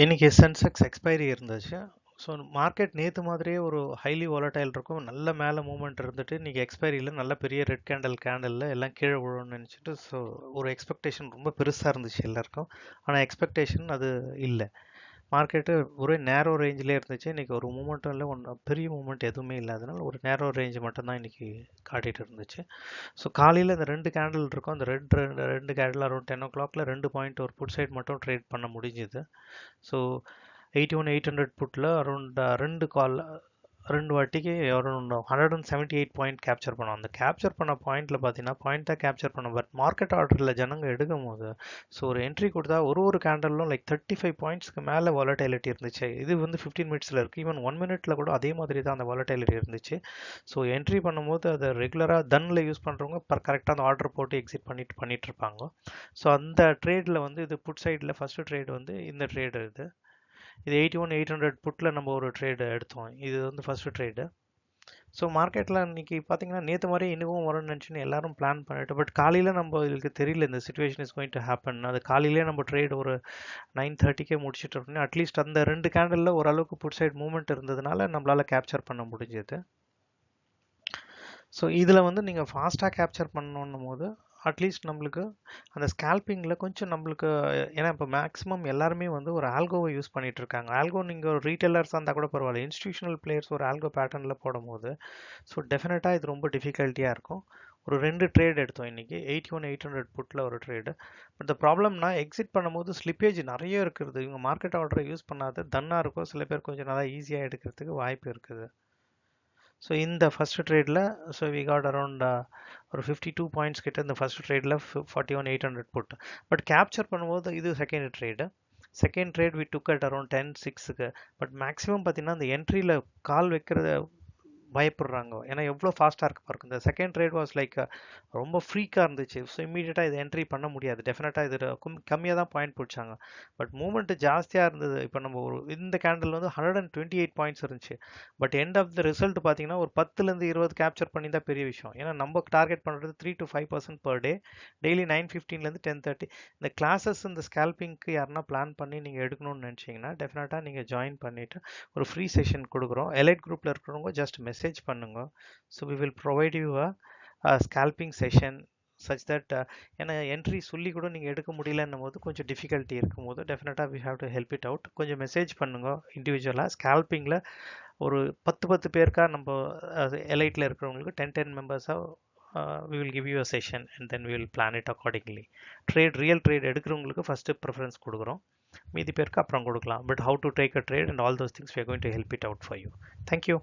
இன்னைக்கு Sensex expiry இருந்துச்சு. So market நேற்று மாதிரியே ஒரு ஹைலி வாலடைல் இருக்கும். நல்ல மேலே மூவ்மெண்ட் இருந்துட்டு இன்னைக்கு எக்ஸ்பைரியில் நல்ல பெரிய ரெட் கேண்டலில் எல்லாம் கீழே விழும்னு நினச்சிட்டு ஸோ ஒரு எக்ஸ்பெக்டேஷன் ரொம்ப பெருசாக இருந்துச்சு எல்லாருக்கும். ஆனால் எக்ஸ்பெக்டேஷன் அது இல்லை. மார்க்கெட்டு ஒரே நேரோ ரேஞ்சிலே இருந்துச்சு. இன்றைக்கி ஒரு மூமெண்ட்டும் இல்லை, பெரிய மூமெண்ட் எதுவுமே இல்லாதனால ஒரு நேரோ ரேஞ்ச் மட்டும்தான் இன்றைக்கி காட்டிகிட்டு இருந்துச்சு. ஸோ காலையில் இந்த ரெண்டு கேண்டில் இருக்கும். அந்த ரெண்டு கேண்டில் அரௌண்ட் 10 o'clock 2 பாயிண்ட் ஒரு புட் சைட் மட்டும் ட்ரேட் பண்ண முடிஞ்சுது. ஸோ 81,800 புட்டில் அரௌண்ட் ரெண்டு வாட்டிக்கு அரௌண்ட் 178 பாயிண்ட் கேப்சர் பண்ணோம். அந்த கேப்சர் பண்ண பாயிண்டில் பார்த்தீங்கன்னா பாயிண்ட் தான் கேப்சர் பண்ணோம். பட் மார்க்கெட் ஆர்டரில் ஜனங்க எடுக்கும் போது ஸோ ஒரு என்ட்ரி கொடுத்தா ஒரு கேண்டலும் லைக் 35 பாயிண்ட்ஸ்க்கு மேலே வாலட்டிலிட்டி இருந்துச்சு. இது வந்து 15 மினிட்ஸில் இருக்குது. ஈவன் 1 மினிட்ல கூட அதே மாதிரி தான் அந்த வாலட்டிலிட்டி இருந்துச்சு. ஸோ என்ட்ரி பண்ணும்போது அதை ரெகுலராக தன்னில் யூஸ் பண்ணுறவங்க கரெக்டாக அந்த ஆர்டர் போட்டு எக்ஸிட் பண்ணிட்டு இருப்பாங்க. ஸோ அந்த ட்ரேடில் வந்து இது புட் சைடில் ஃபஸ்ட்டு ட்ரேட் வந்து இந்த ட்ரேடு இது 81,800 புட்டில் நம்ம ஒரு ட்ரேடு எடுத்தோம். இது வந்து ஃபஸ்ட்டு ட்ரேடு. ஸோ மார்க்கெட்டில் இன்றைக்கி பார்த்தீங்கன்னா நேற்று மாதிரி இன்னும் வரும்னு நினச்சின்னு எல்லாரும் பிளான் பண்ணிட்டு, பட் காலையில் நம்ம இதுக்கு தெரியல இந்த situation is going to happen. அது காலையிலே நம்ம ட்ரேட் ஒரு 9:30 முடிச்சுட்டு இருக்கோம். அட்லீஸ்ட் அந்த ரெண்டு கேண்டலில் ஓரளவுக்கு புட் சைட் மூவ்மெண்ட் இருந்ததுனால நம்மளால் கேப்சர் பண்ண முடிஞ்சது. ஸோ இதில் வந்து நீங்கள் ஃபாஸ்ட்டாக கேப்சர் பண்ணணும் போது அட்லீஸ்ட் நம்மளுக்கு அந்த ஸ்கேல்பிங்கில் கொஞ்சம் நம்மளுக்கு, ஏன்னா இப்போ மேக்ஸிமம் எல்லாருமே வந்து ஒரு ஆல்கோவை யூஸ் பண்ணிட்டு இருக்காங்க. ஆல்கோ நீங்கள் ஒரு ரீட்டைலர்ஸாக இருந்தால் கூட பரவாயில்ல, இன்ஸ்டிடியூஷனல் பிளேயர்ஸ் ஒரு ஆல்கோ பேட்டர்னில் போடும்போது ஸோ டெஃபினட்டாக இது ரொம்ப டிஃபிகல்ட்டியாக இருக்கும். ஒரு ரெண்டு ட்ரேட் எடுத்தோம் இன்றைக்கி. 81,800 புட்டில் ஒரு ட்ரேடு. பட் இந்த ப்ராப்ளம்னா எக்ஸிட் பண்ணும்போது ஸ்லிப்பேஜ் நிறைய இருக்கிறது. இவங்க மார்க்கெட் ஆர்டரை யூஸ் பண்ணாத தன்னாக இருக்கும். சில பேர் கொஞ்சம் நல்லா ஈஸியாக எடுக்கிறதுக்கு வாய்ப்பு இருக்குது. ஸோ இந்த ஃபர்ஸ்ட் ட்ரேடில் ஸோ வி காட் அரௌண்ட் ஒரு 52 பாயிண்ட்ஸ் கிட்ட இந்த ஃபர்ஸ்ட் ட்ரேடில் 41,800 புட். பட் கேப்சர் பண்ணும்போது இது second trade we took at around 10:06. But maximum பார்த்தீங்கன்னா இந்த என்ட்ரியில் கால் வைக்கிறத பயப்படுறாங்க. ஏன்னா எவ்வளோ ஃபாஸ்ட்டாக இருக்கு பாருங்க. இந்த செகண்ட் ட்ரேட் வாஸ் லைக் ரொம்ப ஃப்ரீக்காக இருந்துச்சு. ஸோ இமீடியட்டாக இது என்ட்ரி பண்ண முடியாது. டெஃபினட்டாக இது கம்மியாக தான் பாயிண்ட் பிடிச்சாங்க. பட் மூவ்மெண்ட் ஜாஸ்தியாக இருந்தது. இப்போ நம்ம ஒரு இந்த கேண்டில் வந்து 128 பாயிண்ட்ஸ் இருந்துச்சு. But end of the result பார்த்தீங்கன்னா ஒரு 10லேருந்து 20 கேப்சர் பண்ணி தான் பெரிய விஷயம். ஏன்னா நம்ம டார்கெட் பண்ணுறது 3 to 5% பர் டே, டெய்லி 9:15லேருந்து 10:30. இந்த கிளாஸஸ் இந்த ஸ்கேல்பிங்க்கு யாருன்னா பிளான் பண்ணி நீங்கள் எடுக்கணும்னு நினச்சிங்கன்னா டெஃபினட்டாக நீங்கள் ஜாயின் பண்ணிவிட்டு ஒரு ஃப்ரீ செஷன் கொடுக்குறோம். எலைட் குரூப்பில் இருக்கிறவங்க ஜஸ்ட் மெசேஜ் பண்ணுங்க. So we will provide you a scalping session such that ஏன்னா என்ட்ரி சொல்லி கூட நீங்கள் எடுக்க முடியலன்னும் போது கொஞ்சம் டிஃபிகல்ட்டி இருக்கும் போது டெஃபினட்டாக we have to help it out. கொஞ்சம் மெசேஜ் பண்ணுங்க இண்டிவிஜுவலாக. ஸ்கேல்பிங்கில் ஒரு 10 பேருக்கா நம்ம எலைட்டில் இருக்கிறவங்களுக்கு 10 மெம்பர்ஸாக we will give you a session and then we will plan it accordingly. Real trade எடுக்கிறவங்களுக்கு ஃபஸ்ட்டு ப்ரிஃபரன்ஸ் கொடுக்குறோம், மீதி பேருக்கு அப்புறம் கொடுக்கலாம். But how to take a trade and all those things we are going to help it out for you. Thank you.